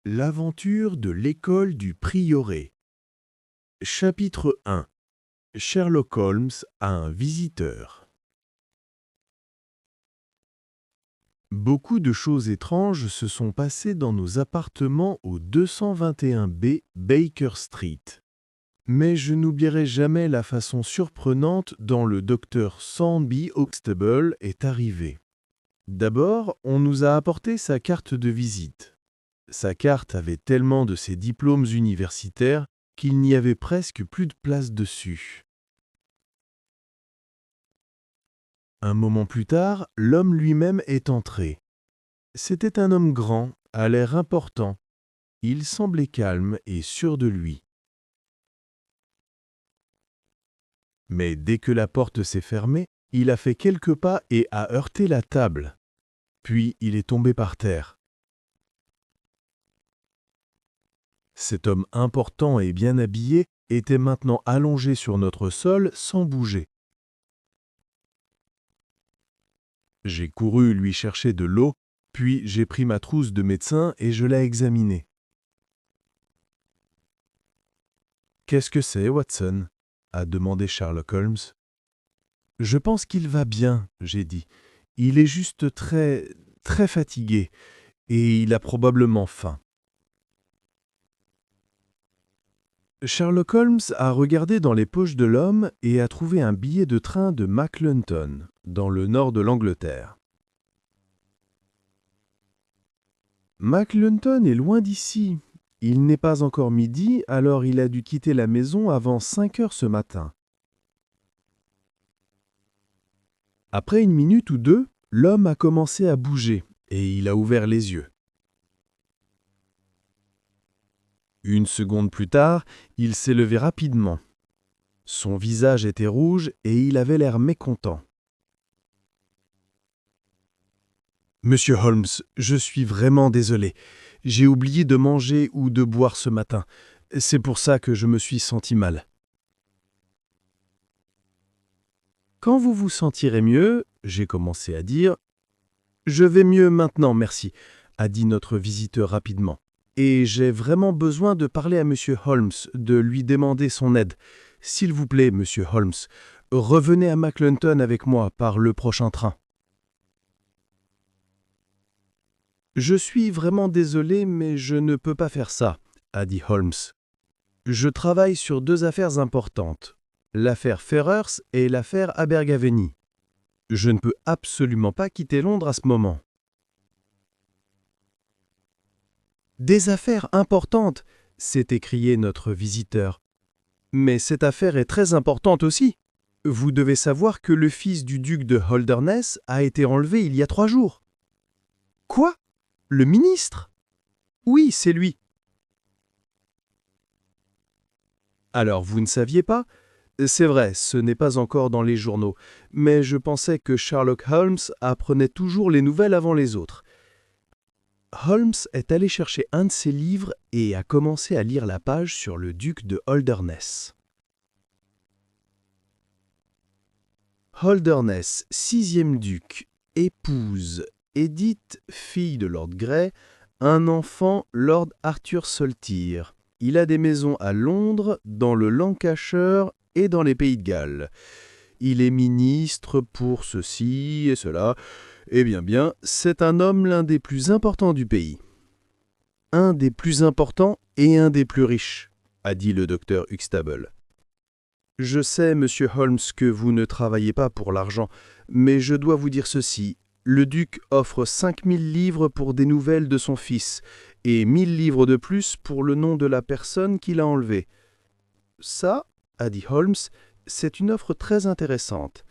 L'aventure de l'école du prieuré. Chapitre 1. Sherlock Holmes a un visiteur. Beaucoup de choses étranges se sont passées dans nos appartements au 221B Baker Street. Mais je n'oublierai jamais la façon surprenante dont le docteur Thornby Huxtable est arrivé. D'abord, on nous a apporté sa carte de visite. Sa carte avait tellement de ses diplômes universitaires qu'il n'y avait presque plus de place dessus. Un moment plus tard, l'homme lui-même est entré. C'était un homme grand, à l'air important. Il semblait calme et sûr de lui. Mais dès que la porte s'est fermée, il a fait quelques pas et a heurté la table. Puis il est tombé par terre. Cet homme important et bien habillé était maintenant allongé sur notre sol sans bouger. J'ai couru lui chercher de l'eau, puis j'ai pris ma trousse de médecin et je l'ai examiné. « Qu'est-ce que c'est, Watson ?» a demandé Sherlock Holmes. « Je pense qu'il va bien, » j'ai dit. « Il est juste très fatigué et il a probablement faim. » Sherlock Holmes a regardé dans les poches de l'homme et a trouvé un billet de train de McLeanton, dans le nord de l'Angleterre. McLeanton est loin d'ici. Il n'est pas encore midi, alors il a dû quitter la maison avant 5 heures ce matin. Après une minute ou deux, l'homme a commencé à bouger et il a ouvert les yeux. Une seconde plus tard, il s'est levé rapidement. Son visage était rouge et il avait l'air mécontent. « Monsieur Holmes, je suis vraiment désolé. J'ai oublié de manger ou de boire ce matin. C'est pour ça que je me suis senti mal. » « Quand vous vous sentirez mieux, » j'ai commencé à dire. « Je vais mieux maintenant, merci, » a dit notre visiteur rapidement. « Et j'ai vraiment besoin de parler à Monsieur Holmes, de lui demander son aide. S'il vous plaît, Monsieur Holmes, revenez à McLeanton avec moi par le prochain train. » « Je suis vraiment désolé, mais je ne peux pas faire ça, » a dit Holmes. « Je travaille sur 2 affaires importantes, l'affaire Ferrers et l'affaire Abergavenny. Je ne peux absolument pas quitter Londres à ce moment. » « Des affaires importantes !» s'est écrié notre visiteur. « Mais cette affaire est très importante aussi. Vous devez savoir que le fils du duc de Holderness a été enlevé il y a 3 jours. »« Quoi ? Le ministre ? » ?»« Oui, c'est lui. »« Alors, vous ne saviez pas ? C'est vrai, ce n'est pas encore dans les journaux, mais je pensais que Sherlock Holmes apprenait toujours les nouvelles avant les autres. » Holmes est allé chercher un de ses livres et a commencé à lire la page sur le duc de Holderness. Holderness, 6e duc, épouse Edith, fille de Lord Grey, un enfant, Lord Arthur Saltire. Il a des maisons à Londres, dans le Lancashire et dans les Pays de Galles. Il est ministre pour ceci et cela. Eh bien, c'est un homme l'un des plus importants du pays. Un des plus importants et un des plus riches, a dit le docteur Huxtable. Je sais, monsieur Holmes, que vous ne travaillez pas pour l'argent, mais je dois vous dire ceci. Le duc offre 5000 livres pour des nouvelles de son fils, et 1000 livres de plus pour le nom de la personne qui l'a enlevé. Ça, a dit Holmes, c'est une offre très intéressante.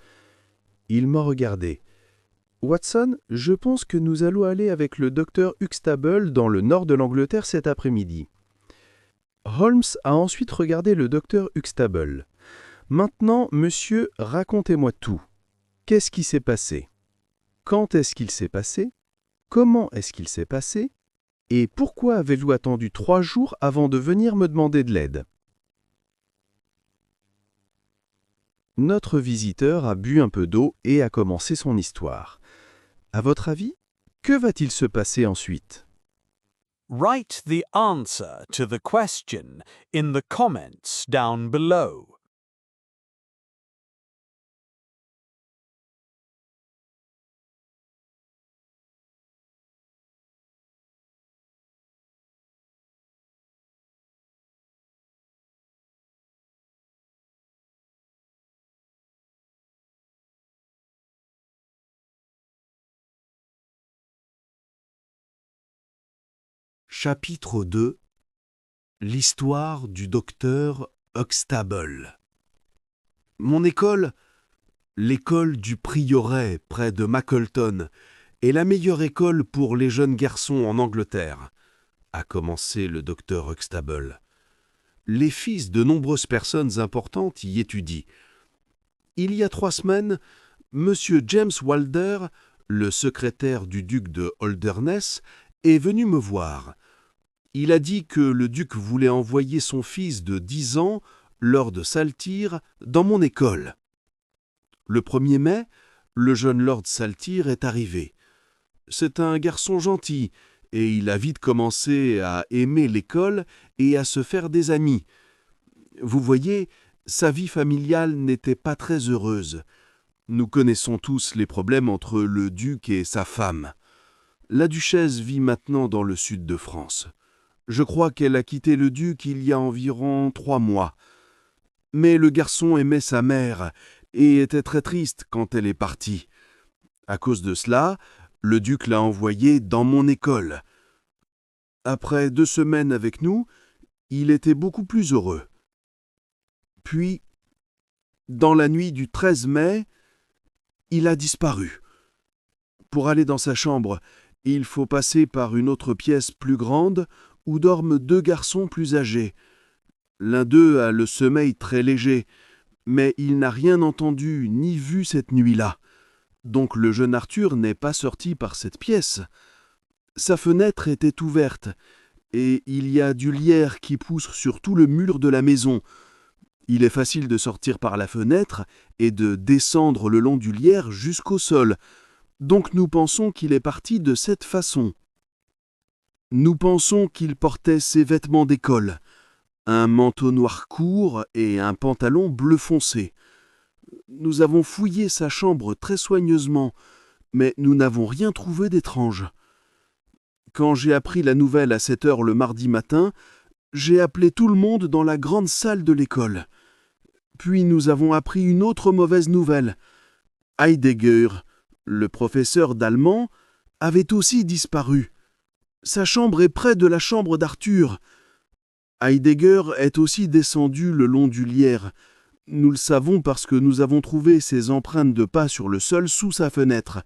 Il m'a regardé. Watson, je pense que nous allons aller avec le docteur Huxtable dans le nord de l'Angleterre cet après-midi. Holmes a ensuite regardé le docteur Huxtable. Maintenant, monsieur, racontez-moi tout. Qu'est-ce qui s'est passé? Quand est-ce qu'il s'est passé? Comment est-ce qu'il s'est passé? Et pourquoi avez-vous attendu 3 jours avant de venir me demander de l'aide? Notre visiteur a bu un peu d'eau et a commencé son histoire. À votre avis, que va-t-il se passer ensuite? Write the answer to the question in the comments down below. Chapitre 2 L'histoire du docteur Huxtable. Mon école, l'école du Prieuré près de Mackleton, est la meilleure école pour les jeunes garçons en Angleterre, a commencé le docteur Huxtable. Les fils de nombreuses personnes importantes y étudient. Il y a 3 semaines, M. James Walder, le secrétaire du duc de Holderness, est venu me voir. Il a dit que le duc voulait envoyer son fils de 10 ans, Lord Saltire, dans mon école. Le 1er mai, le jeune Lord Saltire est arrivé. C'est un garçon gentil, et il a vite commencé à aimer l'école et à se faire des amis. Vous voyez, sa vie familiale n'était pas très heureuse. Nous connaissons tous les problèmes entre le duc et sa femme. La duchesse vit maintenant dans le sud de France. Je crois qu'elle a quitté le duc il y a environ 3 mois. Mais le garçon aimait sa mère et était très triste quand elle est partie. À cause de cela, le duc l'a envoyé dans mon école. Après 2 semaines avec nous, il était beaucoup plus heureux. Puis, dans la nuit du 13 mai, il a disparu. Pour aller dans sa chambre, il faut passer par une autre pièce plus grande où dorment 2 garçons plus âgés. L'un d'eux a le sommeil très léger, mais il n'a rien entendu ni vu cette nuit-là. Donc le jeune Arthur n'est pas sorti par cette pièce. Sa fenêtre était ouverte, et il y a du lierre qui pousse sur tout le mur de la maison. Il est facile de sortir par la fenêtre et de descendre le long du lierre jusqu'au sol. Donc nous pensons qu'il est parti de cette façon. Nous pensons qu'il portait ses vêtements d'école, un manteau noir court et un pantalon bleu foncé. Nous avons fouillé sa chambre très soigneusement, mais nous n'avons rien trouvé d'étrange. Quand j'ai appris la nouvelle à 7 heures le mardi matin, j'ai appelé tout le monde dans la grande salle de l'école. Puis nous avons appris une autre mauvaise nouvelle. Heidegger, le professeur d'allemand, avait aussi disparu. Sa chambre est près de la chambre d'Arthur. Heidegger est aussi descendu le long du lierre. Nous le savons parce que nous avons trouvé ses empreintes de pas sur le sol sous sa fenêtre.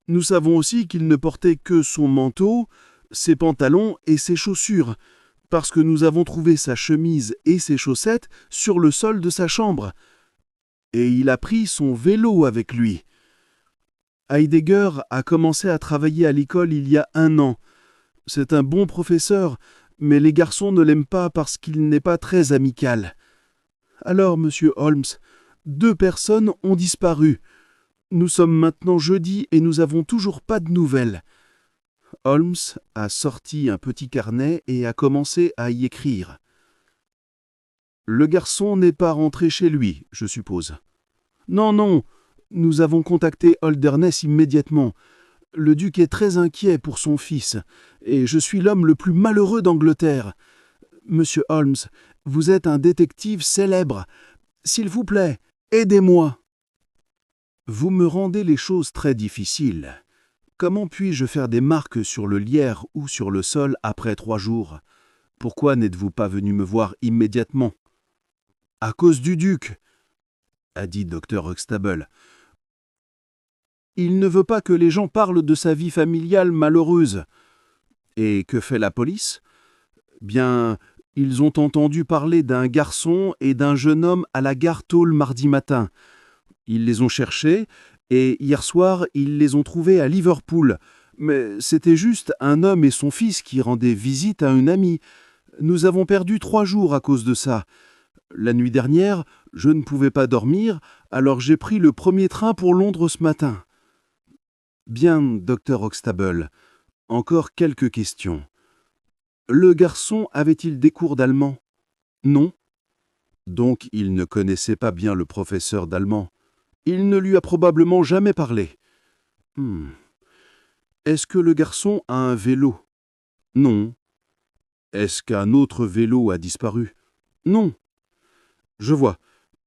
Nous savons aussi qu'il ne portait que son manteau, ses pantalons et ses chaussures, parce que nous avons trouvé sa chemise et ses chaussettes sur le sol de sa chambre. Et il a pris son vélo avec lui. Heidegger a commencé à travailler à l'école il y a 1 an. C'est un bon professeur, mais les garçons ne l'aiment pas parce qu'il n'est pas très amical. Alors, monsieur Holmes, 2 personnes ont disparu. Nous sommes maintenant jeudi et nous n'avons toujours pas de nouvelles. Holmes a sorti un petit carnet et a commencé à y écrire. Le garçon n'est pas rentré chez lui, je suppose. Non, non, nous avons contacté Holderness immédiatement. Le duc est très inquiet pour son fils, et je suis l'homme le plus malheureux d'Angleterre. Monsieur Holmes, vous êtes un détective célèbre. S'il vous plaît, aidez-moi. Vous me rendez les choses très difficiles. Comment puis-je faire des marques sur le lierre ou sur le sol après 3 jours? Pourquoi n'êtes-vous pas venu me voir immédiatement? À cause du duc, a dit Dr. Huxtable. Il ne veut pas que les gens parlent de sa vie familiale malheureuse. Et que fait la police? Bien, ils ont entendu parler d'un garçon et d'un jeune homme à la gare tôt le mardi matin. Ils les ont cherchés, et hier soir, ils les ont trouvés à Liverpool. Mais c'était juste un homme et son fils qui rendaient visite à une amie. Nous avons perdu 3 jours à cause de ça. La nuit dernière, je ne pouvais pas dormir, alors j'ai pris le premier train pour Londres ce matin. Bien, docteur Huxtable, encore quelques questions. Le garçon avait-il des cours d'allemand? Non. Donc il ne connaissait pas bien le professeur d'allemand. Il ne lui a probablement jamais parlé. Est-ce que le garçon a un vélo? Non. Est-ce qu'un autre vélo a disparu? Non. Je vois.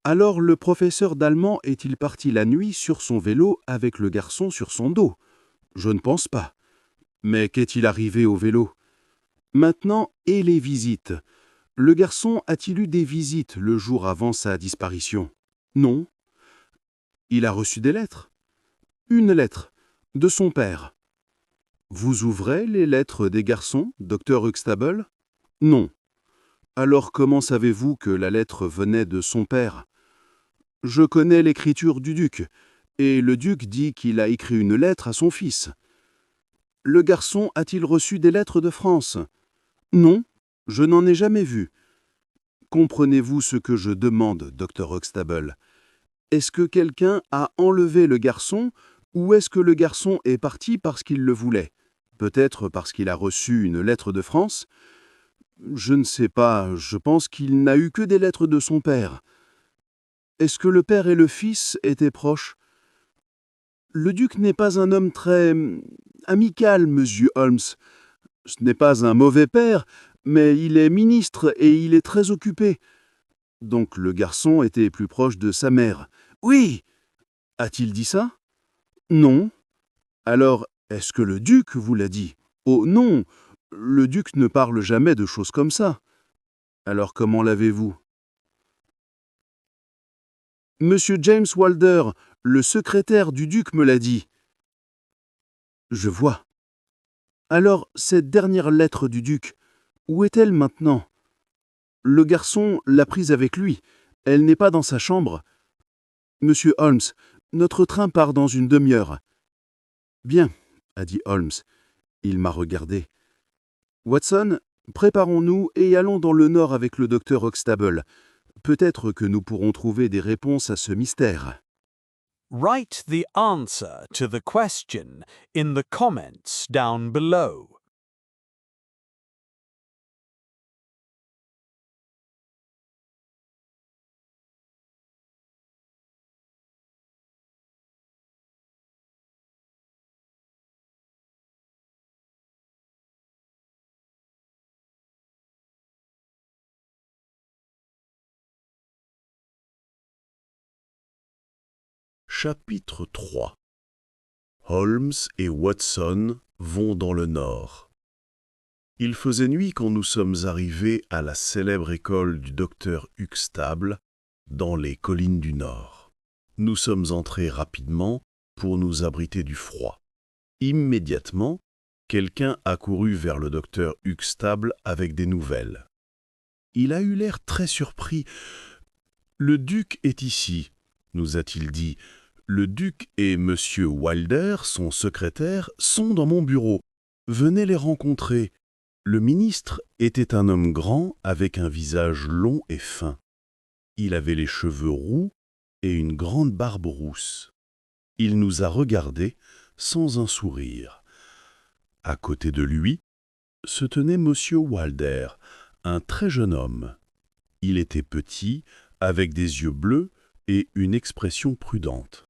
Alors le professeur d'allemand est-il parti la nuit sur son vélo avec le garçon sur son dos? Je ne pense pas. Mais qu'est-il arrivé au vélo? Maintenant, et les visites? Le garçon a-t-il eu des visites le jour avant sa disparition? Non. Il a reçu des lettres? Une lettre. De son père. Vous ouvrez les lettres des garçons, docteur Huxtable? Non. Alors comment savez-vous que la lettre venait de son père? Je connais l'écriture du duc, et le duc dit qu'il a écrit une lettre à son fils. Le garçon a-t-il reçu des lettres de France? Non, je n'en ai jamais vu. Comprenez-vous ce que je demande, docteur Huxtable? Est-ce que quelqu'un a enlevé le garçon, ou est-ce que le garçon est parti parce qu'il le voulait? Peut-être parce qu'il a reçu une lettre de France? Je ne sais pas, je pense qu'il n'a eu que des lettres de son père. Est-ce que le père et le fils étaient proches? Le duc n'est pas un homme très amical, monsieur Holmes. Ce n'est pas un mauvais père, mais il est ministre et il est très occupé. Donc le garçon était plus proche de sa mère. Oui! A-t-il dit ça? Non. Alors, est-ce que le duc vous l'a dit? Oh non! Le duc ne parle jamais de choses comme ça. Alors comment l'avez-vous? Monsieur James Walder, le secrétaire du duc me l'a dit. Je vois. Alors, cette dernière lettre du duc, où est-elle maintenant? Le garçon l'a prise avec lui. Elle n'est pas dans sa chambre. Monsieur Holmes, notre train part dans une demi-heure. Bien, a dit Holmes. Il m'a regardé. Watson, préparons-nous et allons dans le nord avec le docteur Huxtable. Peut-être que nous pourrons trouver des réponses à ce mystère. Write the answer to the question in the comments down below. Chapitre 3. Holmes et Watson vont dans le nord. Il faisait nuit quand nous sommes arrivés à la célèbre école du docteur Huxtable, dans les collines du nord. Nous sommes entrés rapidement pour nous abriter du froid. Immédiatement, quelqu'un accourut vers le docteur Huxtable avec des nouvelles. Il a eu l'air très surpris. « Le duc est ici », nous a-t-il dit. « Le duc et M. Wilder, son secrétaire, sont dans mon bureau. Venez les rencontrer. » Le ministre était un homme grand avec un visage long et fin. Il avait les cheveux roux et une grande barbe rousse. Il nous a regardés sans un sourire. À côté de lui se tenait M. Wilder, un très jeune homme. Il était petit, avec des yeux bleus et une expression prudente.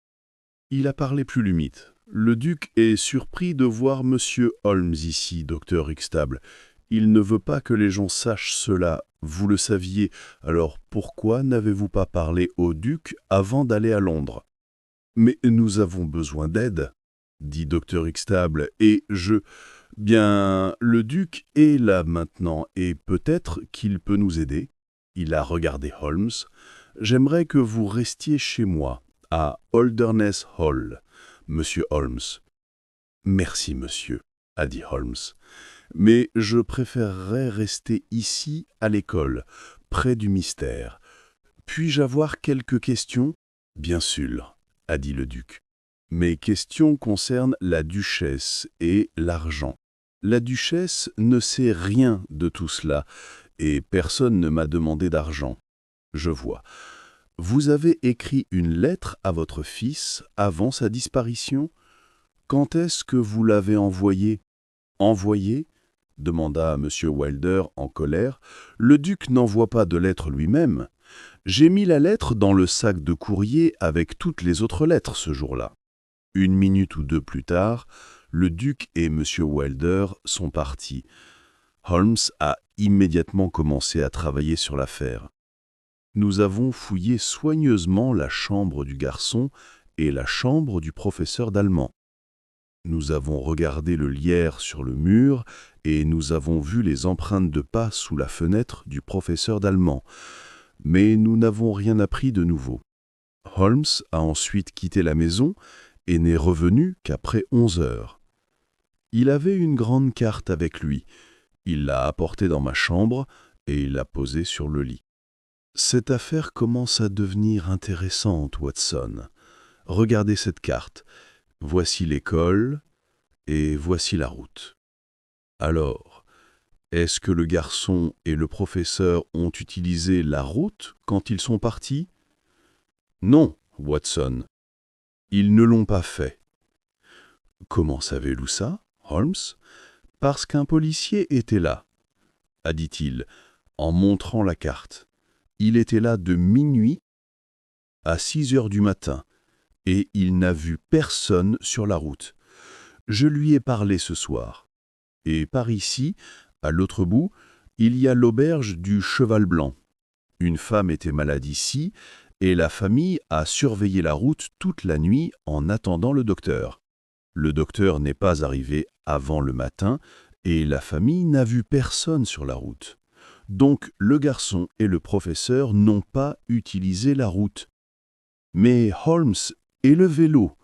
Il a parlé plus limite. « Le duc est surpris de voir M. Holmes ici, docteur Huxtable. Il ne veut pas que les gens sachent cela. Vous le saviez, alors pourquoi n'avez-vous pas parlé au duc avant d'aller à Londres? » « Mais nous avons besoin d'aide, dit docteur Huxtable, et Bien, le duc est là maintenant, et peut-être qu'il peut nous aider. Il a regardé Holmes. « J'aimerais que vous restiez chez moi, à Holderness Hall, monsieur Holmes. »« Merci, monsieur, a dit Holmes. Mais je préférerais rester ici, à l'école, près du mystère. Puis-je avoir quelques questions? »« Bien sûr, a dit le duc. Mes questions concernent la duchesse et l'argent. La duchesse ne sait rien de tout cela, et personne ne m'a demandé d'argent. Je vois. Vous avez écrit une lettre à votre fils avant sa disparition? Quand est-ce que vous l'avez envoyée? Envoyée? demanda M. Wilder en colère. « Le duc n'envoie pas de lettre lui-même. J'ai mis la lettre dans le sac de courrier avec toutes les autres lettres ce jour-là. » 1 minute ou 2 plus tard, le duc et M. Wilder sont partis. Holmes a immédiatement commencé à travailler sur l'affaire. Nous avons fouillé soigneusement la chambre du garçon et la chambre du professeur d'allemand. Nous avons regardé le lierre sur le mur et nous avons vu les empreintes de pas sous la fenêtre du professeur d'allemand. Mais nous n'avons rien appris de nouveau. Holmes a ensuite quitté la maison et n'est revenu qu'après 11 heures. Il avait une grande carte avec lui. Il l'a apportée dans ma chambre et il l'a posée sur le lit. Cette affaire commence à devenir intéressante, Watson. Regardez cette carte. Voici l'école et voici la route. Alors, est-ce que le garçon et le professeur ont utilisé la route quand ils sont partis? Non, Watson. Ils ne l'ont pas fait. Comment savez-vous ça, Holmes? Parce qu'un policier était là, a dit-il, en montrant la carte. Il était là de minuit à 6 heures du matin, et il n'a vu personne sur la route. Je lui ai parlé ce soir. Et par ici, à l'autre bout, il y a l'auberge du Cheval Blanc. Une femme était malade ici, et la famille a surveillé la route toute la nuit en attendant le docteur. Le docteur n'est pas arrivé avant le matin, et la famille n'a vu personne sur la route. Donc le garçon et le professeur n'ont pas utilisé la route. Mais Holmes et le vélo?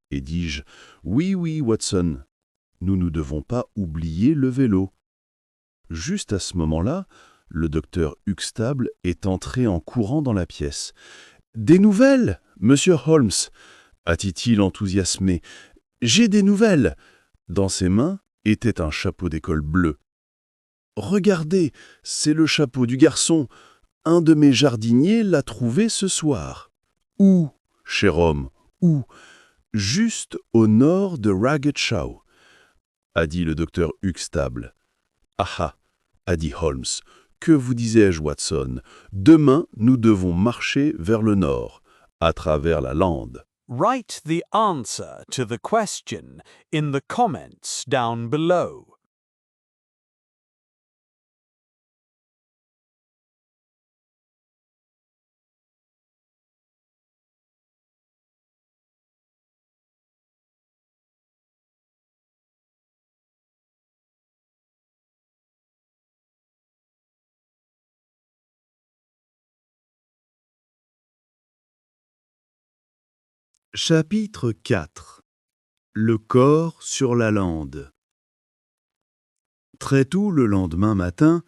Et dis-je, oui, Watson, nous ne devons pas oublier le vélo. Juste à ce moment-là, le docteur Huxtable est entré en courant dans la pièce. « Des nouvelles, monsieur Holmes !» a dit-il enthousiasmé. « J'ai des nouvelles !» Dans ses mains était un chapeau d'école bleu. « Regardez, c'est le chapeau du garçon. Un de mes jardiniers l'a trouvé ce soir. »« Où, cher homme, où ?»« Juste au nord de Ragged Shaw, » a dit le docteur Huxtable. « Ah !» a dit Holmes. « Que vous disais-je, Watson? Demain, nous devons marcher vers le nord, à travers la lande. » Write the answer to the question in the comments down below. Chapitre 4. Le corps sur la lande. Très tôt le lendemain matin,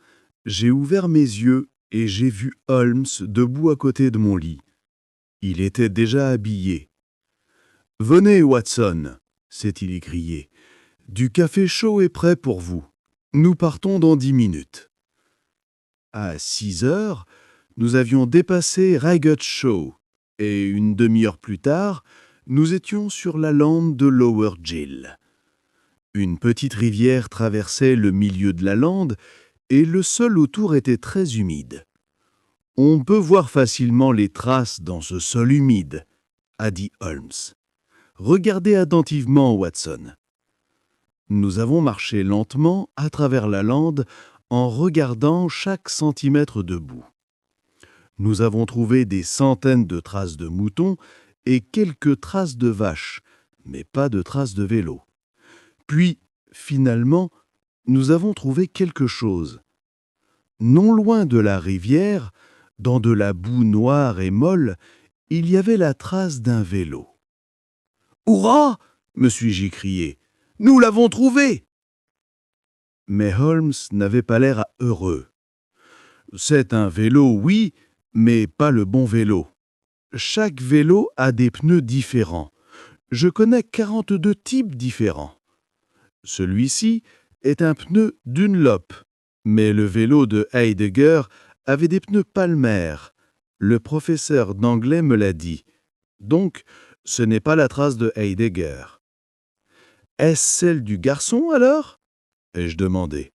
j'ai ouvert mes yeux et j'ai vu Holmes debout à côté de mon lit. Il était déjà habillé. « Venez, Watson !» s'est-il écrié. « Du café chaud est prêt pour vous. Nous partons dans 10 minutes. » À 6 heures, nous avions dépassé Ragged Shaw et une demi-heure plus tard, nous étions sur la lande de Lower Gill. Une petite rivière traversait le milieu de la lande et le sol autour était très humide. « On peut voir facilement les traces dans ce sol humide, » a dit Holmes. « Regardez attentivement, Watson. » Nous avons marché lentement à travers la lande en regardant chaque centimètre de boue. Nous avons trouvé des centaines de traces de moutons et quelques traces de vaches, mais pas de traces de vélo. Puis, finalement, nous avons trouvé quelque chose. Non loin de la rivière, dans de la boue noire et molle, il y avait la trace d'un vélo. « Hurrah !» me suis-je écrié. « Nous l'avons trouvé !» Mais Holmes n'avait pas l'air heureux. « C'est un vélo, oui, mais pas le bon vélo. Chaque vélo a des pneus différents. Je connais 42 types différents. Celui-ci est un pneu Dunlop, mais le vélo de Heidegger avait des pneus Palmer. Le professeur d'anglais me l'a dit. Donc, ce n'est pas la trace de Heidegger. « Est-ce celle du garçon, alors ?» ai-je demandé.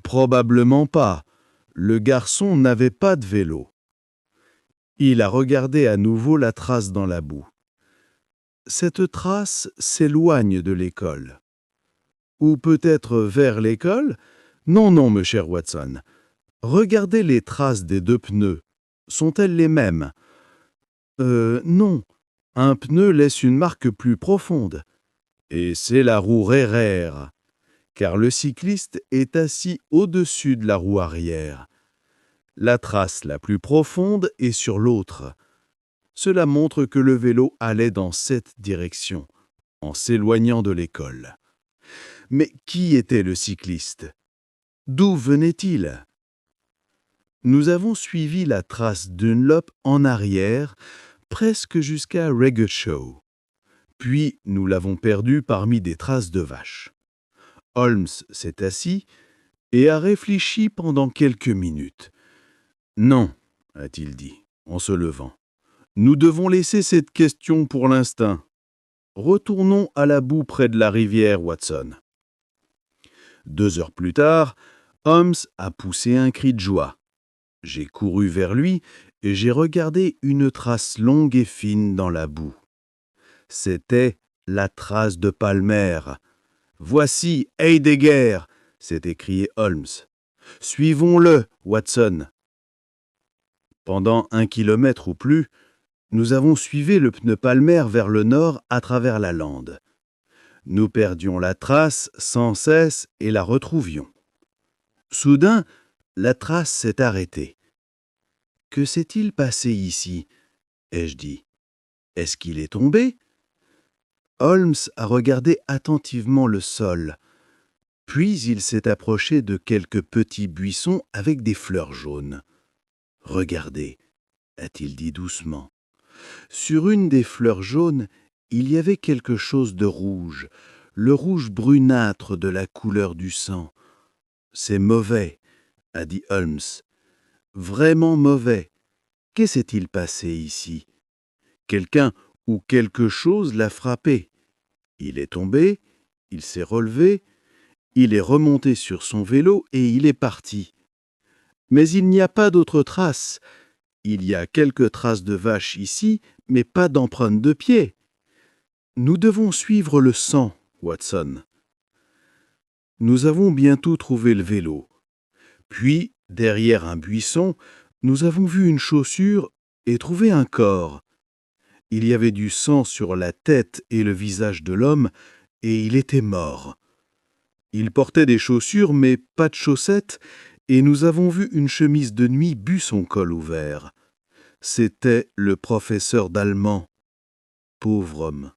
Probablement pas. Le garçon n'avait pas de vélo. Il a regardé à nouveau la trace dans la boue. Cette trace s'éloigne de l'école. Ou peut-être vers l'école? Non, non, mon cher Watson. Regardez les traces des deux pneus. Sont-elles les mêmes? Non. Un pneu laisse une marque plus profonde. Et c'est la roue rear, car le cycliste est assis au-dessus de la roue arrière. La trace la plus profonde est sur l'autre. Cela montre que le vélo allait dans cette direction, en s'éloignant de l'école. Mais qui était le cycliste? D'où venait-il? Nous avons suivi la trace Dunlop en arrière, presque jusqu'à Reggae-Shaw. Puis nous l'avons perdu parmi des traces de vaches. Holmes s'est assis et a réfléchi pendant quelques minutes. « Non, a-t-il dit, en se levant. Nous devons laisser cette question pour l'instant. Retournons à la boue près de la rivière, Watson. » 2 heures plus tard, Holmes a poussé un cri de joie. J'ai couru vers lui et j'ai regardé une trace longue et fine dans la boue. C'était la trace de Palmer. « Voici Heidegger !» s'est écrié Holmes. « Suivons-le, Watson !» Pendant 1 kilomètre ou plus, nous avons suivi le pneu Palmer vers le nord à travers la lande. Nous perdions la trace sans cesse et la retrouvions. Soudain, la trace s'est arrêtée. « Que s'est-il passé ici ?» ai-je dit. « Est-ce qu'il est tombé ?» Holmes a regardé attentivement le sol. Puis il s'est approché de quelques petits buissons avec des fleurs jaunes. « Regardez, » a-t-il dit doucement. Sur une des fleurs jaunes, il y avait quelque chose de rouge, le rouge brunâtre de la couleur du sang. « C'est mauvais, » a dit Holmes. « Vraiment mauvais. Qu'est-ce qui s'est-il passé ici? Quelqu'un ou quelque chose l'a frappé. Il est tombé, il s'est relevé, il est remonté sur son vélo et il est parti. Mais il n'y a pas d'autres traces. Il y a quelques traces de vaches ici, mais pas d'empreintes de pieds. Nous devons suivre le sang, Watson. » Nous avons bientôt trouvé le vélo. Puis, derrière un buisson, nous avons vu une chaussure et trouvé un corps. Il y avait du sang sur la tête et le visage de l'homme, et il était mort. Il portait des chaussures, mais pas de chaussettes, et nous avons vu une chemise de nuit bu son col ouvert. C'était le professeur d'allemand. « Pauvre homme »,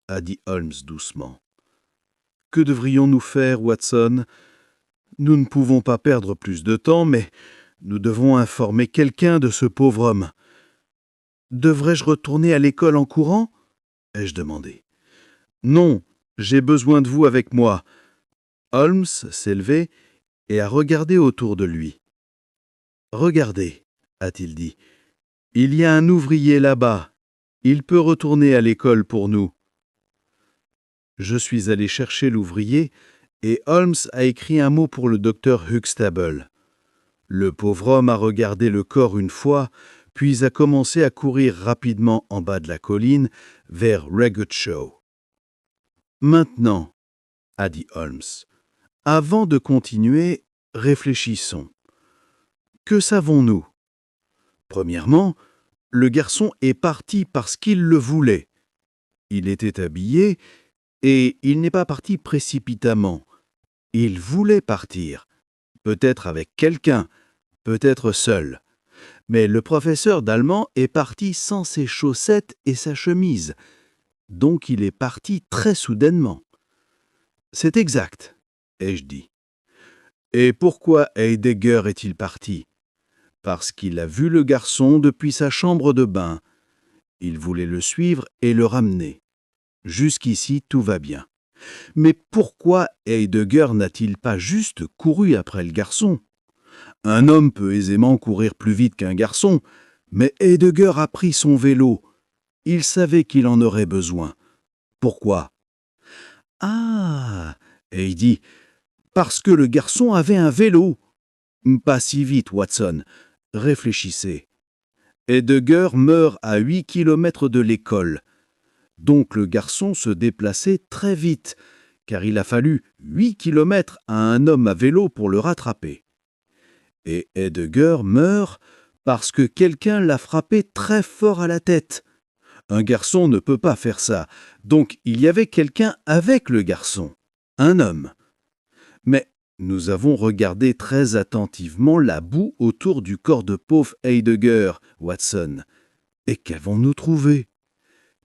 a dit Holmes doucement. « Que devrions-nous faire, Watson? Nous ne pouvons pas perdre plus de temps, mais nous devons informer quelqu'un de ce pauvre homme. » « Devrais-je retourner à l'école en courant ?» ai-je demandé. « Non, j'ai besoin de vous avec moi. » Holmes s'est levé et a regardé autour de lui. « Regardez, » a-t-il dit. « Il y a un ouvrier là-bas. Il peut retourner à l'école pour nous. » Je suis allé chercher l'ouvrier et Holmes a écrit un mot pour le docteur Huxtable. Le pauvre homme a regardé le corps une fois, puis a commencé à courir rapidement en bas de la colline vers Reggae-Shaw. « Maintenant, » a dit Holmes, « avant de continuer, réfléchissons. Que savons-nous? Premièrement, le garçon est parti parce qu'il le voulait. Il était habillé et il n'est pas parti précipitamment. Il voulait partir, peut-être avec quelqu'un, peut-être seul. Mais le professeur d'allemand est parti sans ses chaussettes et sa chemise. Donc il est parti très soudainement. « C'est exact, » ai-je dit. « Et pourquoi Heidegger est-il parti? Parce qu'il a vu le garçon depuis sa chambre de bain. Il voulait le suivre et le ramener. Jusqu'ici, tout va bien. Mais pourquoi Heidegger n'a-t-il pas juste couru après le garçon? Un homme peut aisément courir plus vite qu'un garçon, mais Heidegger a pris son vélo. Il savait qu'il en aurait besoin. Pourquoi? Ah, et il dit, Parce que le garçon avait un vélo. Pas si vite, Watson. Réfléchissez. Heidegger meurt à 8 kilomètres de l'école. Donc le garçon se déplaçait très vite, car il a fallu 8 kilomètres à un homme à vélo pour le rattraper. Et Heidegger meurt parce que quelqu'un l'a frappé très fort à la tête. Un garçon ne peut pas faire ça, donc il y avait quelqu'un avec le garçon, un homme. Mais nous avons regardé très attentivement la boue autour du corps de pauvre Heidegger, Watson. Et qu'avons-nous trouvé?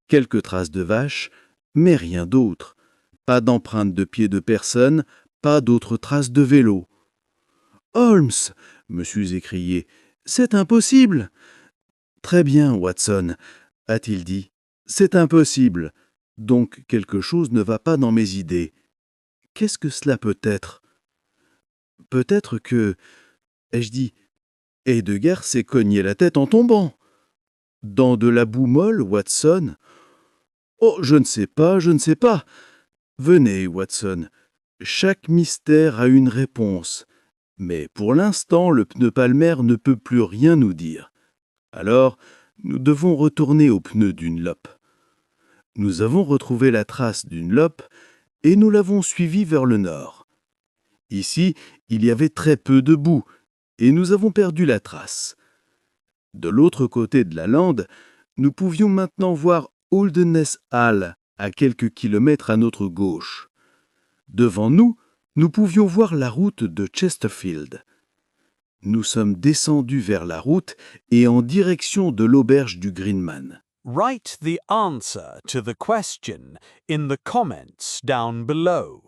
Quelques traces de vaches, mais rien d'autre. Pas d'empreintes de pieds de personne, pas d'autres traces de vélo. « Holmes !» me suis écrié. « C'est impossible !»« Très bien, Watson, » a-t-il dit. « C'est impossible. Donc quelque chose ne va pas dans mes idées. Qu'est-ce que cela peut être ? Peut-être que, ai-je dit, Heidegger s'est cogné la tête en tombant. Dans de la boue molle, Watson ? Oh, je ne sais pas, je ne sais pas. Venez, Watson. Chaque mystère a une réponse. Mais pour l'instant, le pneu palmaire ne peut plus rien nous dire. Alors, nous devons retourner au pneu d'une lope. Nous avons retrouvé la trace d'une lope et nous l'avons suivie vers le nord. Ici, il y avait très peu de boue et nous avons perdu la trace. De l'autre côté de la lande, nous pouvions maintenant voir Holderness Hall, à quelques kilomètres à notre gauche. Devant nous, nous pouvions voir la route de Chesterfield. Nous sommes descendus vers la route et en direction de l'auberge du Greenman. Write the answer to the question in the comments down below.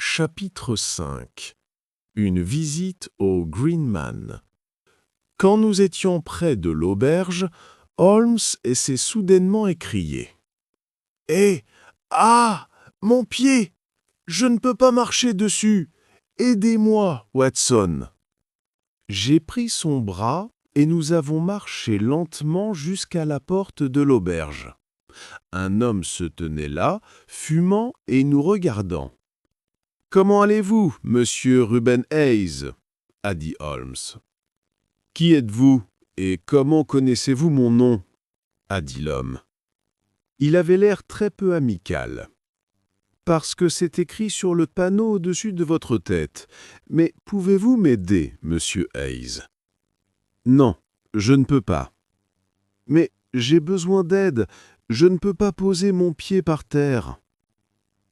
Chapitre 5. Une visite au Greenman. Quand nous étions près de l'auberge, Holmes s'est soudainement écrié. « Hé! Ah! Mon pied! Je ne peux pas marcher dessus! Aidez-moi, Watson !» J'ai pris son bras et nous avons marché lentement jusqu'à la porte de l'auberge. Un homme se tenait là, fumant et nous regardant. « Comment allez-vous, monsieur Reuben Hayes ?» a dit Holmes. « Qui êtes-vous et comment connaissez-vous mon nom ?» a dit l'homme. Il avait l'air très peu amical. « Parce que c'est écrit sur le panneau au-dessus de votre tête. Mais pouvez-vous m'aider, monsieur Hayes ?»« Non, je ne peux pas. »« Mais j'ai besoin d'aide. Je ne peux pas poser mon pied par terre. »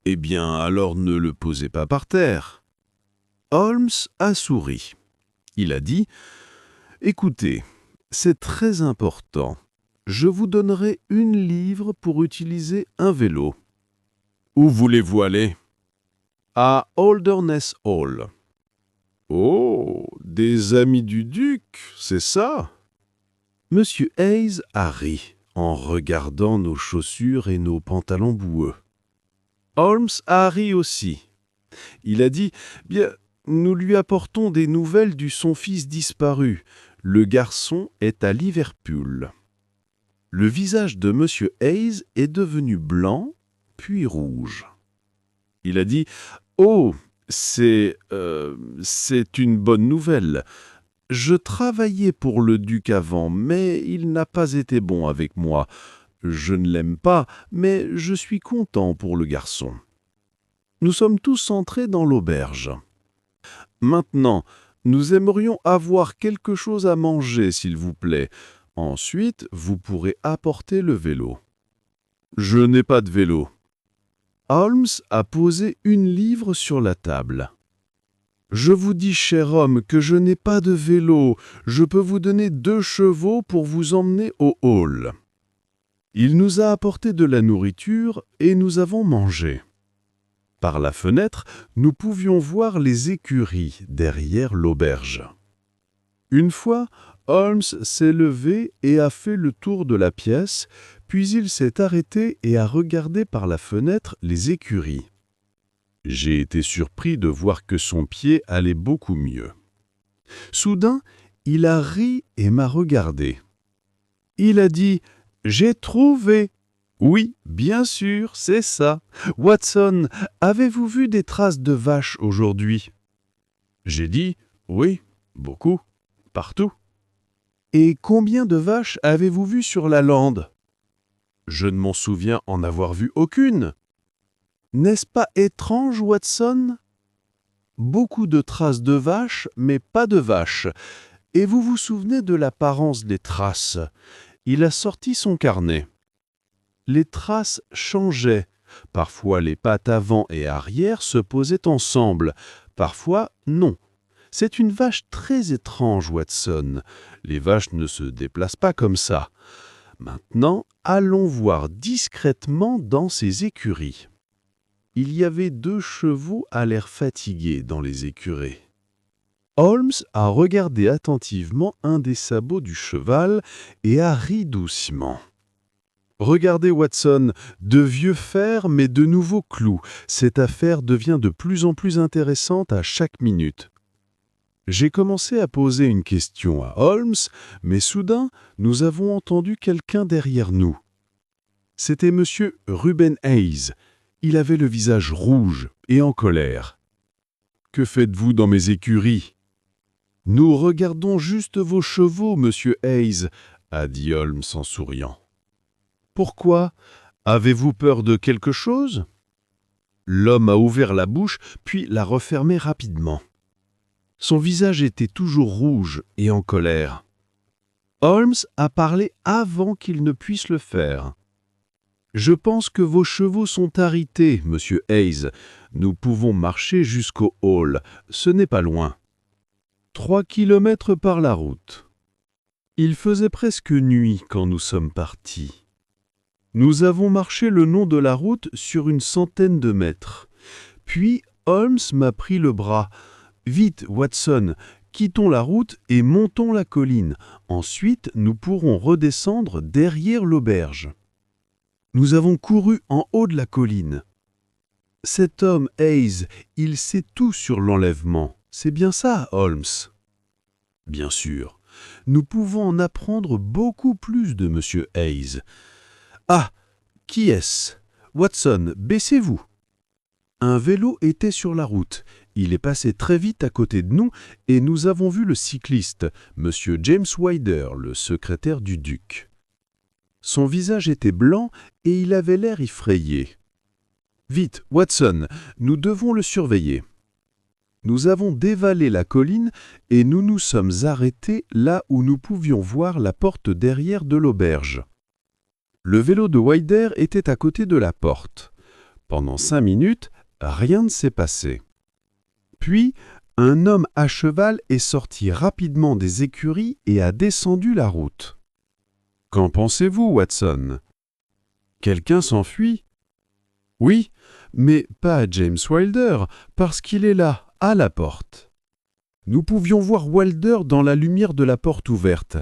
« Eh bien, alors ne le posez pas par terre. » Holmes a souri. Il a dit « Écoutez, c'est très important. Je vous donnerai 1 livre pour utiliser un vélo. »« Où voulez-vous aller ?»« À Holderness Hall. »« Oh, des amis du duc, c'est ça ?» Monsieur Hayes a ri en regardant nos chaussures et nos pantalons boueux. Holmes a ri aussi. Il a dit « Bien, nous lui apportons des nouvelles de son fils disparu. Le garçon est à Liverpool. » Le visage de M. Hayes est devenu blanc, puis rouge. Il a dit « Oh, c'est une bonne nouvelle. Je travaillais pour le duc avant, mais il n'a pas été bon avec moi. Je ne l'aime pas, mais je suis content pour le garçon. » Nous sommes tous entrés dans l'auberge. Maintenant, nous aimerions avoir quelque chose à manger, s'il vous plaît. Ensuite, vous pourrez apporter le vélo. Je n'ai pas de vélo. Holmes a posé 1 livre sur la table. Je vous dis, cher homme, que je n'ai pas de vélo. Je peux vous donner 2 chevaux pour vous emmener au hall. Il nous a apporté de la nourriture et nous avons mangé. Par la fenêtre, nous pouvions voir les écuries derrière l'auberge. Une fois, Holmes s'est levé et a fait le tour de la pièce, puis il s'est arrêté et a regardé par la fenêtre les écuries. J'ai été surpris de voir que son pied allait beaucoup mieux. Soudain, il a ri et m'a regardé. Il a dit « J'ai trouvé !» Oui, bien sûr, c'est ça. Watson, avez-vous vu des traces de vaches aujourd'hui? J'ai dit « Oui, beaucoup, partout. » Et combien de vaches avez-vous vu sur la lande? Je ne m'en souviens en avoir vu aucune. N'est-ce pas étrange, Watson? Beaucoup de traces de vaches, mais pas de vaches. Et vous vous souvenez de l'apparence des traces? Il a sorti son carnet. Les traces changeaient. Parfois les pattes avant et arrière se posaient ensemble, parfois non. C'est une vache très étrange, Watson. Les vaches ne se déplacent pas comme ça. Maintenant, allons voir discrètement dans ces écuries. Il y avait 2 chevaux à l'air fatigués dans les écuries. Holmes a regardé attentivement un des sabots du cheval et a ri doucement. « Regardez, Watson, de vieux fers mais de nouveaux clous. Cette affaire devient de plus en plus intéressante à chaque minute. » J'ai commencé à poser une question à Holmes, mais soudain, nous avons entendu quelqu'un derrière nous. C'était M. Reuben Hayes. Il avait le visage rouge et en colère. « Que faites-vous dans mes écuries ?»« Nous regardons juste vos chevaux, Monsieur Hayes, » a dit Holmes en souriant. « Pourquoi? Avez-vous peur de quelque chose ?» L'homme a ouvert la bouche, puis l'a refermée rapidement. Son visage était toujours rouge et en colère. Holmes a parlé avant qu'il ne puisse le faire. « Je pense que vos chevaux sont arrêtés, Monsieur Hayes. Nous pouvons marcher jusqu'au hall. Ce n'est pas loin. 3 kilomètres par la route. » Il faisait presque nuit quand nous sommes partis. Nous avons marché le long de la route sur une centaine de mètres. Puis Holmes m'a pris le bras. « Vite, Watson, quittons la route et montons la colline. Ensuite, nous pourrons redescendre derrière l'auberge. » Nous avons couru en haut de la colline. Cet homme, Hayes, il sait tout sur l'enlèvement. C'est bien ça, Holmes? Bien sûr. Nous pouvons en apprendre beaucoup plus de M. Hayes. Ah, qui est-ce? Watson, baissez-vous. Un vélo était sur la route. Il est passé très vite à côté de nous et nous avons vu le cycliste, M. James Wilder, le secrétaire du duc. Son visage était blanc et il avait l'air effrayé. « Vite, Watson, nous devons le surveiller. » Nous avons dévalé la colline et nous nous sommes arrêtés là où nous pouvions voir la porte derrière de l'auberge. Le vélo de Wilder était à côté de la porte. Pendant 5 minutes, rien ne s'est passé. Puis, un homme à cheval est sorti rapidement des écuries et a descendu la route. Qu'en pensez-vous, Watson? Quelqu'un s'enfuit? Oui, mais pas James Wilder, parce qu'il est là, à la porte. Nous pouvions voir Wilder dans la lumière de la porte ouverte.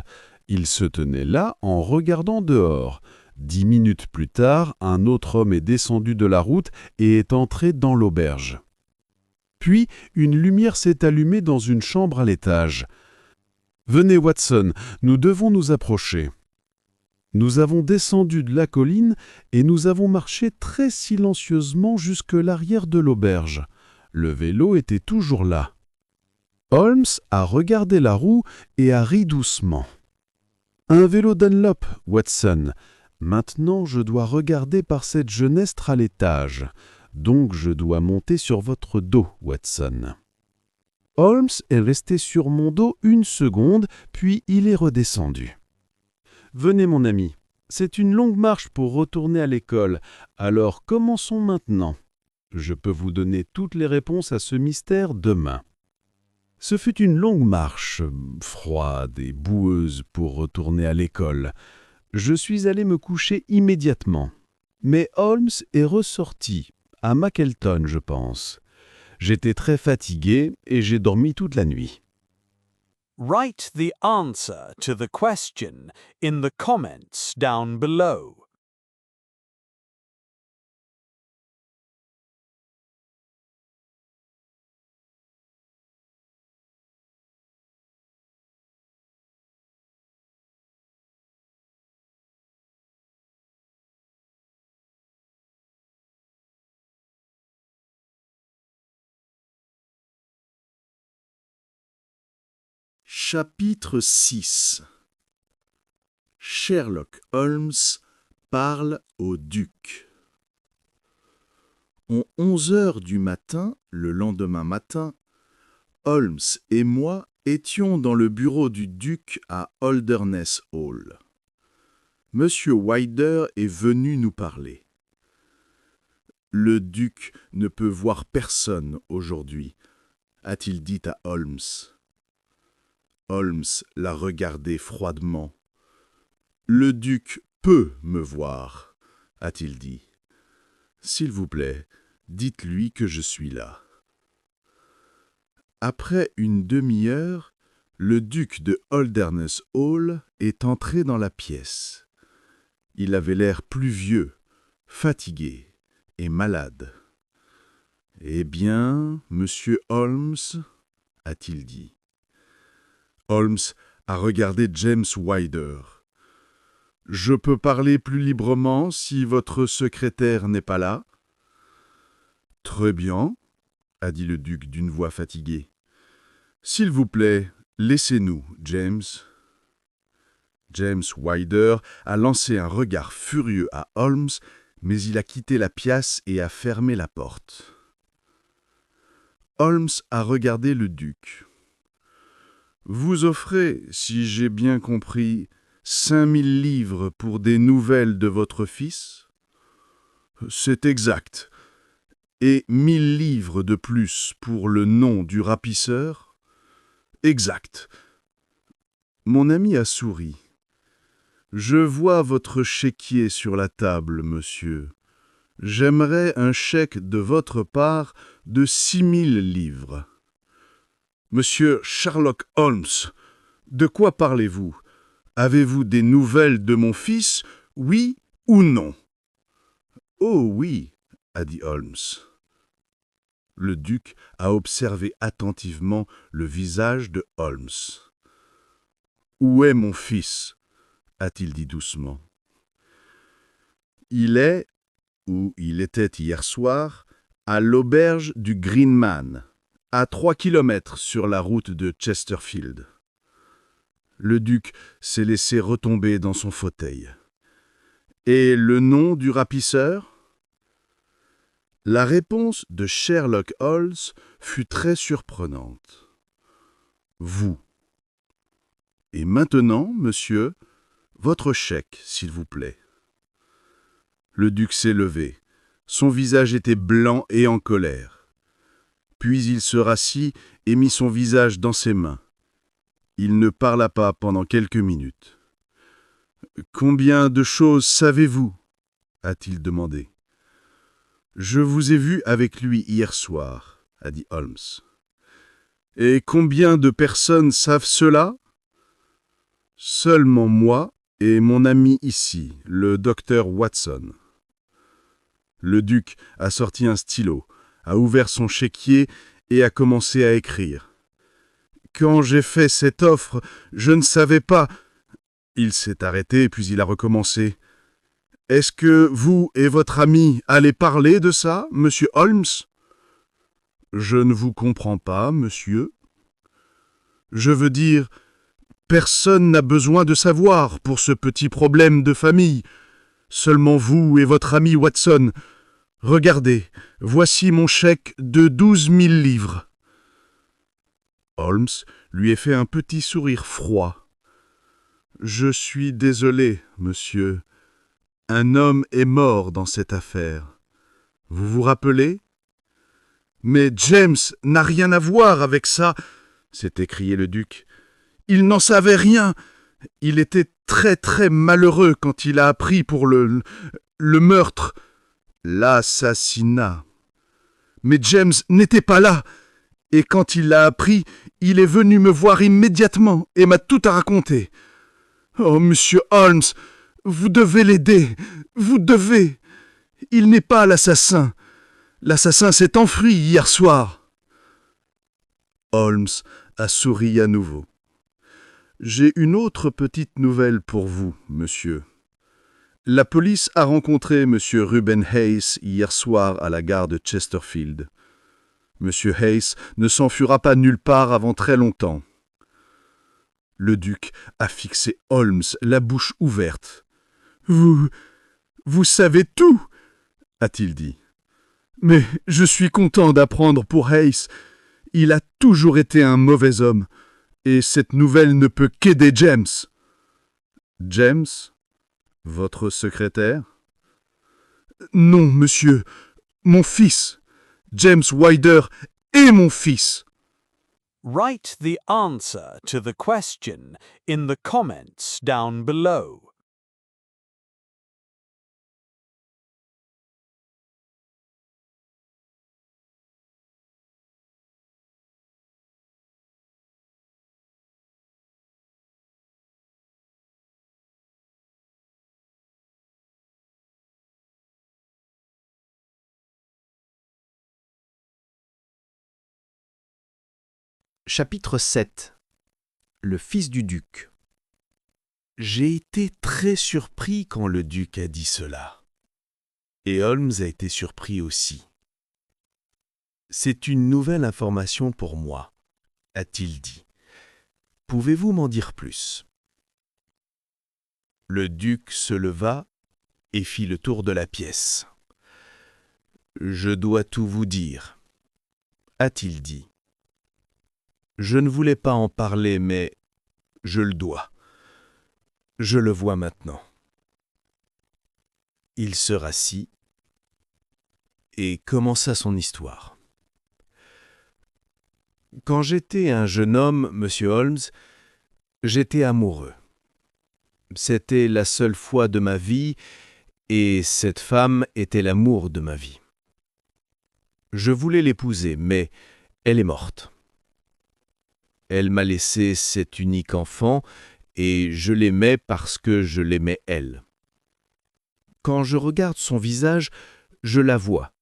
Il se tenait là en regardant dehors. 10 minutes plus tard, un autre homme est descendu de la route et est entré dans l'auberge. Puis, une lumière s'est allumée dans une chambre à l'étage. « Venez, Watson, nous devons nous approcher. » Nous avons descendu de la colline et nous avons marché très silencieusement jusque l'arrière de l'auberge. Le vélo était toujours là. Holmes a regardé la roue et a ri doucement. « Un vélo Dunlop, Watson. Maintenant, je dois regarder par cette genestre à l'étage. Donc, je dois monter sur votre dos, Watson. » Holmes est resté sur mon dos 1 seconde, puis il est redescendu. « Venez, mon ami. C'est une longue marche pour retourner à l'école. Alors, commençons maintenant. Je peux vous donner toutes les réponses à ce mystère demain. » Ce fut une longue marche, froide et boueuse pour retourner à l'école. Je suis allé me coucher immédiatement. Mais Holmes est ressorti, à Mackleton, je pense. J'étais très fatigué et j'ai dormi toute la nuit. Write the answer to the question in the comments down below. Chapitre 6. Sherlock Holmes parle au duc. En 11 heures du matin, le lendemain matin, Holmes et moi étions dans le bureau du duc à Holderness Hall. Monsieur Wilder est venu nous parler. Le duc ne peut voir personne aujourd'hui, a-t-il dit à Holmes. Holmes l'a regardé froidement. Le duc peut me voir, a-t-il dit. S'il vous plaît, dites-lui que je suis là. Après une demi-heure, le duc de Holderness Hall est entré dans la pièce. Il avait l'air pluvieux, fatigué et malade. « Eh bien, monsieur Holmes, a-t-il dit. Holmes a regardé James Wilder. « Je peux parler plus librement si votre secrétaire n'est pas là ?»« Très bien, » a dit le duc d'une voix fatiguée. « S'il vous plaît, laissez-nous, James. » James Wilder a lancé un regard furieux à Holmes, mais il a quitté la pièce et a fermé la porte. Holmes a regardé le duc. « Vous offrez, si j'ai bien compris, 5000 livres pour des nouvelles de votre fils ? » ?»« C'est exact. Et 1000 livres de plus pour le nom du rapisseur ? » ?»« Exact. » Mon ami a souri. « Je vois votre chéquier sur la table, monsieur. J'aimerais un chèque de votre part de 6000 livres. » Monsieur Sherlock Holmes, de quoi parlez-vous ? Avez-vous des nouvelles de mon fils, oui ou non ? Oh oui, a dit Holmes. Le duc a observé attentivement le visage de Holmes. Où est mon fils ? A-t-il dit doucement. Il est, ou il était hier soir, à l'auberge du Green Man, à 3 kilomètres sur la route de Chesterfield. Le duc s'est laissé retomber dans son fauteuil. Et le nom du rapisseur ? La réponse de Sherlock Holmes fut très surprenante. Vous. Et maintenant, monsieur, votre chèque, s'il vous plaît. Le duc s'est levé. Son visage était blanc et en colère. Puis il se rassit et mit son visage dans ses mains. Il ne parla pas pendant quelques minutes. « Combien de choses savez-vous » a-t-il demandé. « Je vous ai vu avec lui hier soir » a dit Holmes. « Et combien de personnes savent cela ?»« Seulement moi et mon ami ici, le docteur Watson. » Le duc a sorti un stylo, a ouvert son chéquier et a commencé à écrire. « Quand j'ai fait cette offre, je ne savais pas... » Il s'est arrêté, puis il a recommencé. « Est-ce que vous et votre ami allez parler de ça, monsieur Holmes ?»« Je ne vous comprends pas, monsieur. »« Je veux dire, personne n'a besoin de savoir pour ce petit problème de famille. Seulement vous et votre ami Watson. Regardez, voici mon chèque de 12 000 livres. » Holmes lui a fait un petit sourire froid. « Je suis désolé, monsieur. Un homme est mort dans cette affaire. Vous vous rappelez ? » « Mais James n'a rien à voir avec ça !» s'est écrié le duc. « Il n'en savait rien. Il était très très malheureux quand il a appris pour le meurtre, l'assassinat. Mais James n'était pas là. Et quand il l'a appris, il est venu me voir immédiatement et m'a tout à raconter. Oh, monsieur Holmes, vous devez l'aider. Vous devez. Il n'est pas l'assassin. L'assassin s'est enfui hier soir. Holmes a souri à nouveau. J'ai une autre petite nouvelle pour vous, monsieur. La police a rencontré monsieur Reuben Hayes hier soir à la gare de Chesterfield. Monsieur Hayes ne s'enfuira pas nulle part avant très longtemps. Le duc a fixé Holmes, la bouche ouverte. « Vous savez tout !» a-t-il dit. « Mais je suis content d'apprendre pour Hayes. Il a toujours été un mauvais homme, et cette nouvelle ne peut qu'aider James. » « James, votre secrétaire ?»« Non, monsieur, mon fils. James Wilder est mon fils. » Write the answer to the question in the comments down below. Chapitre 7. Le fils du duc. J'ai été très surpris quand le duc a dit cela. Et Holmes a été surpris aussi. C'est une nouvelle information pour moi, a-t-il dit. Pouvez-vous m'en dire plus ? Le duc se leva et fit le tour de la pièce. Je dois tout vous dire, a-t-il dit. Je ne voulais pas en parler, mais je le dois. Je le vois maintenant. Il se rassit et commença son histoire. Quand j'étais un jeune homme, monsieur Holmes, j'étais amoureux. C'était la seule fois de ma vie, et cette femme était l'amour de ma vie. Je voulais l'épouser, mais elle est morte. Elle m'a laissé cet unique enfant, et je l'aimais parce que je l'aimais elle. Quand je regarde son visage, je la vois,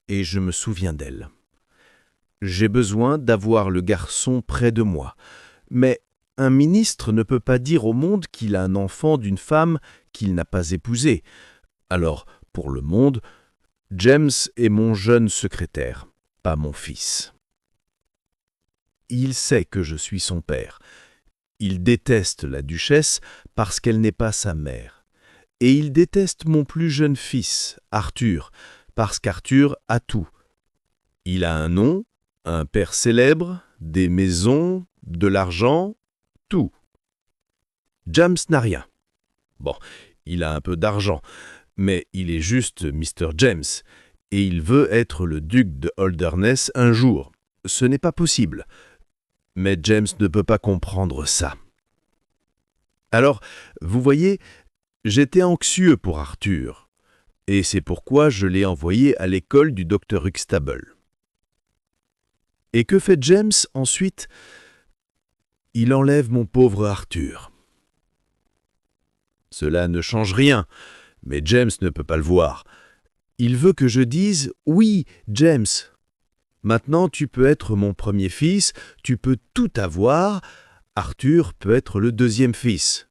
et je me souviens d'elle. J'ai besoin d'avoir le garçon près de moi, mais un ministre ne peut pas dire au monde qu'il a un enfant d'une femme qu'il n'a pas épousée. Alors, pour le monde, James est mon jeune secrétaire, pas mon fils. Il sait que je suis son père. Il déteste la duchesse parce qu'elle n'est pas sa mère. Et il déteste mon plus jeune fils, Arthur, parce qu'Arthur a tout. Il a un nom, un père célèbre, des maisons, de l'argent, tout. James n'a rien. Bon, il a un peu d'argent, mais il est juste Mr. James, et il veut être le duc de Holderness un jour. Ce n'est pas possible. Mais James ne peut pas comprendre ça. Alors, vous voyez, j'étais anxieux pour Arthur, et c'est pourquoi je l'ai envoyé à l'école du docteur Huxtable. Et que fait James ensuite ? Il enlève mon pauvre Arthur. Cela ne change rien, mais James ne peut pas le voir. Il veut que je dise « Oui, James ». Maintenant, tu peux être mon premier fils, tu peux tout avoir, Arthur peut être le deuxième fils.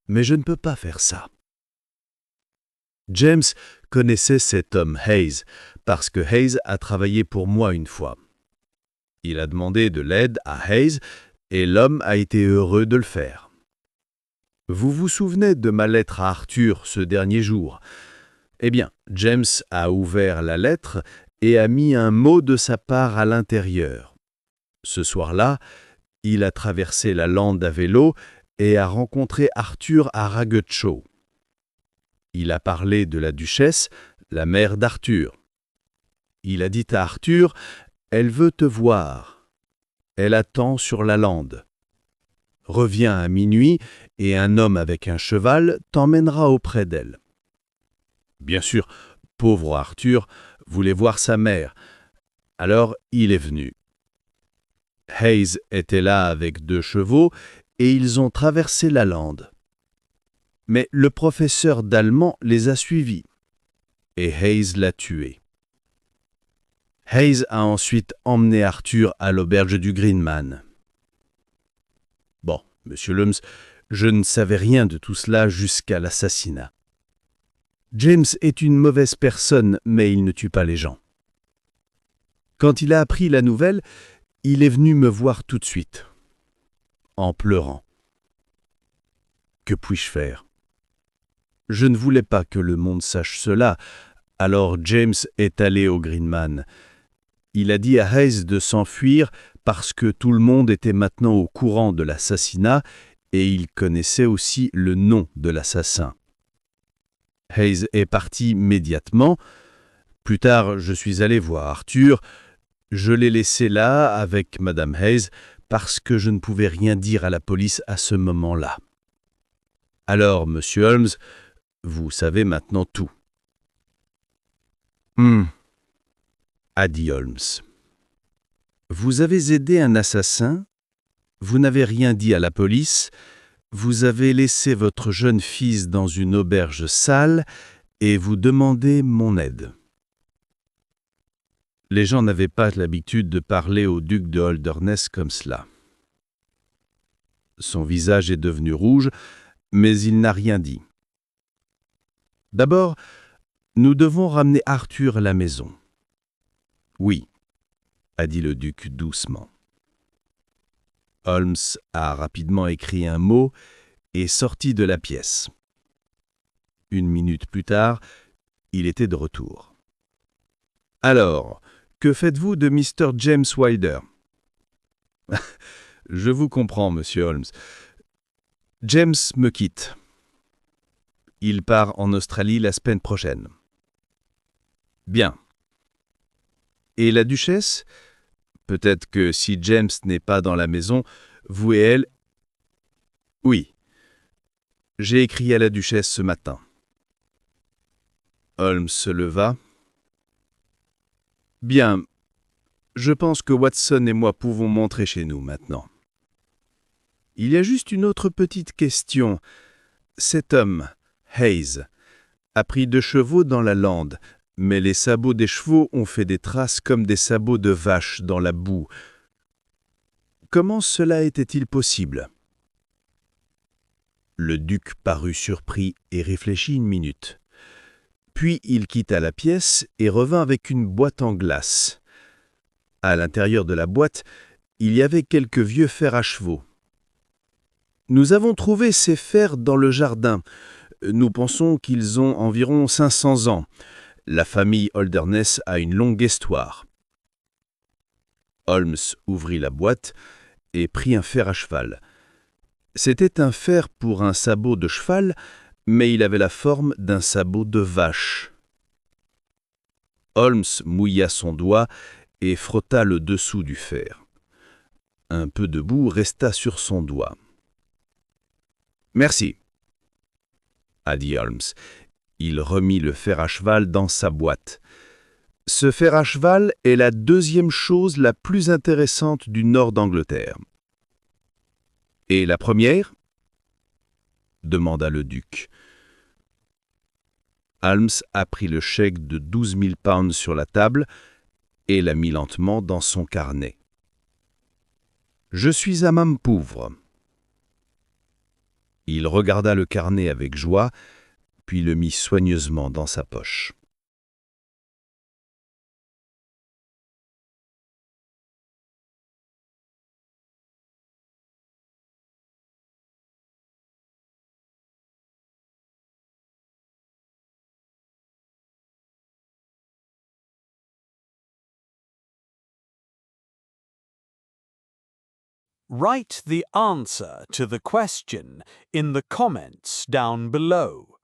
Mais je ne peux pas faire ça. James connaissait cet homme Hayes, parce que Hayes a travaillé pour moi une fois. Il a demandé de l'aide à Hayes, et l'homme a été heureux de le faire. Vous vous souvenez de ma lettre à Arthur ce dernier jour ? Eh bien, James a ouvert la lettre et a mis un mot de sa part à l'intérieur. Ce soir-là, il a traversé la lande à vélo et a rencontré Arthur à Ragged-Shaw. Il a parlé de la duchesse, la mère d'Arthur. Il a dit à Arthur « Elle veut te voir. Elle attend sur la lande. Reviens à minuit et un homme avec un cheval t'emmènera auprès d'elle. » Bien sûr, pauvre Arthur voulait voir sa mère. Alors il est venu. Hayes était là avec 2 chevaux et ils ont traversé la lande. Mais le professeur d'allemand les a suivis et Hayes l'a tué. Hayes a ensuite emmené Arthur à l'auberge du Greenman. Bon, monsieur Holmes, je ne savais rien de tout cela jusqu'à l'assassinat. James est une mauvaise personne, mais il ne tue pas les gens. Quand il a appris la nouvelle, il est venu me voir tout de suite, en pleurant. Que puis-je faire? Je ne voulais pas que le monde sache cela, alors James est allé au Greenman. Il a dit à Hayes de s'enfuir parce que tout le monde était maintenant au courant de l'assassinat et il connaissait aussi le nom de l'assassin. Hayes est parti immédiatement. Plus tard, je suis allé voir Arthur. Je l'ai laissé là avec Madame Hayes parce que je ne pouvais rien dire à la police à ce moment-là. Alors, monsieur Holmes, vous savez maintenant tout. A dit Holmes. Vous avez aidé un assassin, vous n'avez rien dit à la police, vous avez laissé votre jeune fils dans une auberge sale et vous demandez mon aide. Les gens n'avaient pas l'habitude de parler au duc de Holderness comme cela. Son visage est devenu rouge, mais il n'a rien dit. D'abord, nous devons ramener Arthur à la maison. Oui, a dit le duc doucement. Holmes a rapidement écrit un mot et sorti de la pièce. 1 minute plus tard, il était de retour. « Alors, que faites-vous de Mr. James Wilder ?»« Je vous comprends, monsieur Holmes. James me quitte. Il part en Australie la semaine prochaine. » « Bien. Et la duchesse ? Peut-être que si James n'est pas dans la maison, vous et elle... » « Oui. J'ai écrit à la duchesse ce matin. » Holmes se leva. « Bien. Je pense que Watson et moi pouvons montrer chez nous maintenant. Il y a juste une autre petite question. Cet homme, Hayes, a pris 2 chevaux dans la lande, mais les sabots des chevaux ont fait des traces comme des sabots de vache dans la boue. Comment cela était-il possible ? Le duc parut surpris et réfléchit 1 minute. Puis il quitta la pièce et revint avec une boîte en glace. À l'intérieur de la boîte, il y avait quelques vieux fers à chevaux. « Nous avons trouvé ces fers dans le jardin. Nous pensons qu'ils ont environ 500 ans. La famille Holderness a une longue histoire. » Holmes ouvrit la boîte et prit un fer à cheval. C'était un fer pour un sabot de cheval, mais il avait la forme d'un sabot de vache. Holmes mouilla son doigt et frotta le dessous du fer. Un peu de boue resta sur son doigt. « Merci, » a dit Holmes. Il remit le fer à cheval dans sa boîte. Ce fer à cheval est la 2e chose la plus intéressante du nord d'Angleterre. « Et la première ?» demanda le duc. Holmes a pris le chèque de 12 000 pounds sur la table et l'a mis lentement dans son carnet. « Je suis un homme pauvre. » Il regarda le carnet avec joie, puis le mit soigneusement dans sa poche. Write the answer to the question in the comments down below.